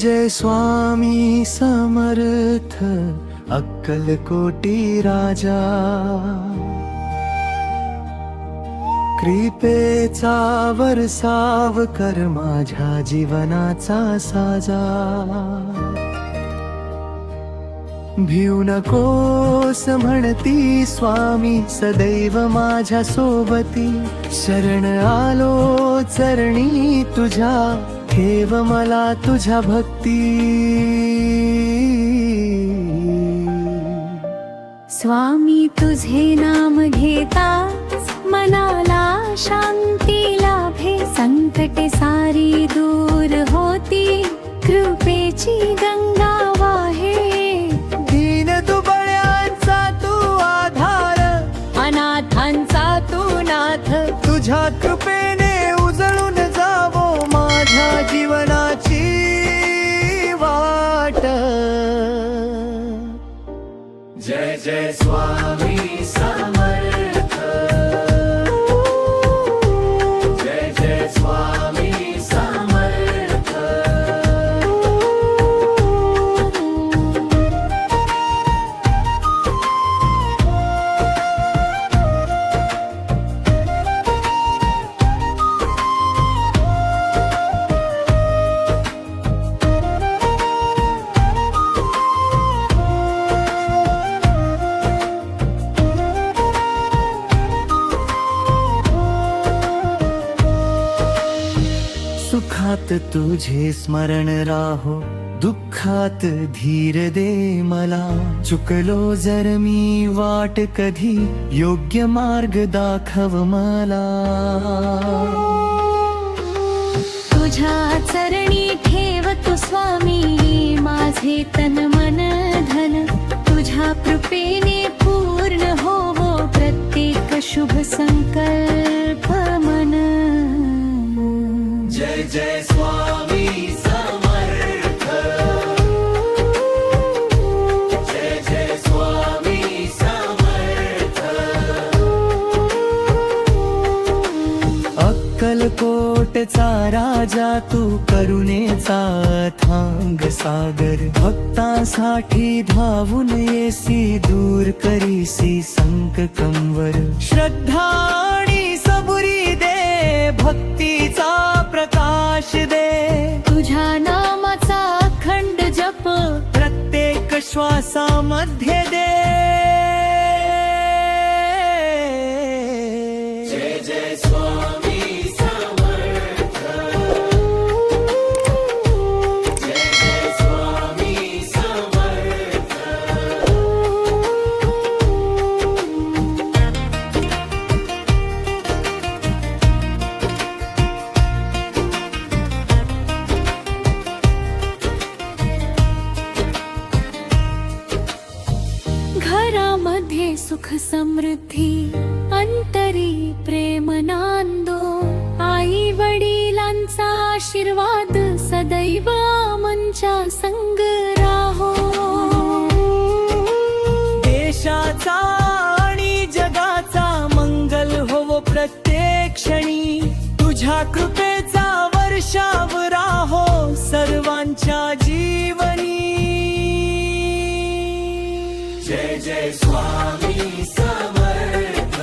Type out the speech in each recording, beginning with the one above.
जय स्वामी समर्थ अक्कलकोटी राजा, कृपेचा वर्षाव कर माझ्या जीवनाचा साजा। भिऊ नकोस म्हणती स्वामी सदैव माझ्या सोबती, शरण आलो चरणी तुझ्या, ठेव मला तुझ्या भक्ती। स्वामी तुझे नाम घेताच मनाला शांती लाभे, संकटे सारी दूर होती, कृपेची गंगा वाहे। दीन दुबळ्यांचा तू आधार, अनाथांचा तू नाथ, तुझ्या कृपेने उजळून जावो माझ्या जीवनाची वाट। जय जय स्वामी समर्थ, जय जय स्वामी समर्थ। सुखात तुझे स्मरण राहो, दुःखात धीर दे मला, चुकलो जर मी वाट कधी, योग्य मार्ग दाखव मला। तुझ्या चरणी ठेव तू स्वामी माझे तन मन धन, तुझ्या कृपेने पूर्ण होवो प्रत्येक शुभ संकल्प मन। जय जय स्वामी समर्थ, जय जय स्वामी समर्थ। अक्कलकोटचा राजा तू, करुणेचा अथांग सागर, भक्तांसाठी धावून येसी, दूर करीसी संकटंवर। श्रद्धा आणि सबुरी दे, भक्तीचा प्रकाश दे, तुझ्या नामाचा अखंड जप प्रत्येक श्वासामध्ये दे। जय जय स्वामी समर्थ, जय जय स्वामी समर्थ। घरामध्ये सुख समृद्धी, अंतरी प्रेम नांदो, आई वडिलांचा आशीर्वाद सदैव आमच्या संग राहो। देशाचा आणि जगाचा मंगल होवो प्रत्येक क्षणी, तुझ्या कृपेचा वर्षाव राहो सर्वांच्या जीवनी। जय जय स्वामी समर्थ,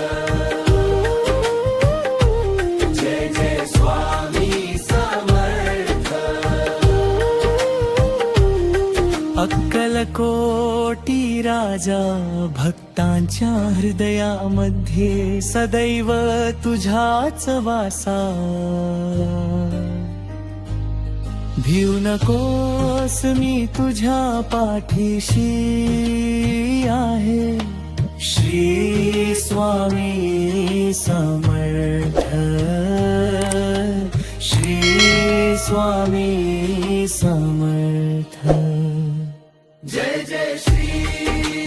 जय जय स्वामी समर्थ। अक्कलकोटी राजा, भक्तांच्या हृदयामध्ये सदैव तुझ्याच वासा। भिऊ नकोस मी तुझ्या पाठीशी आहे, श्री स्वामी समर्थ, श्री स्वामी समर्थ। जय जय श्री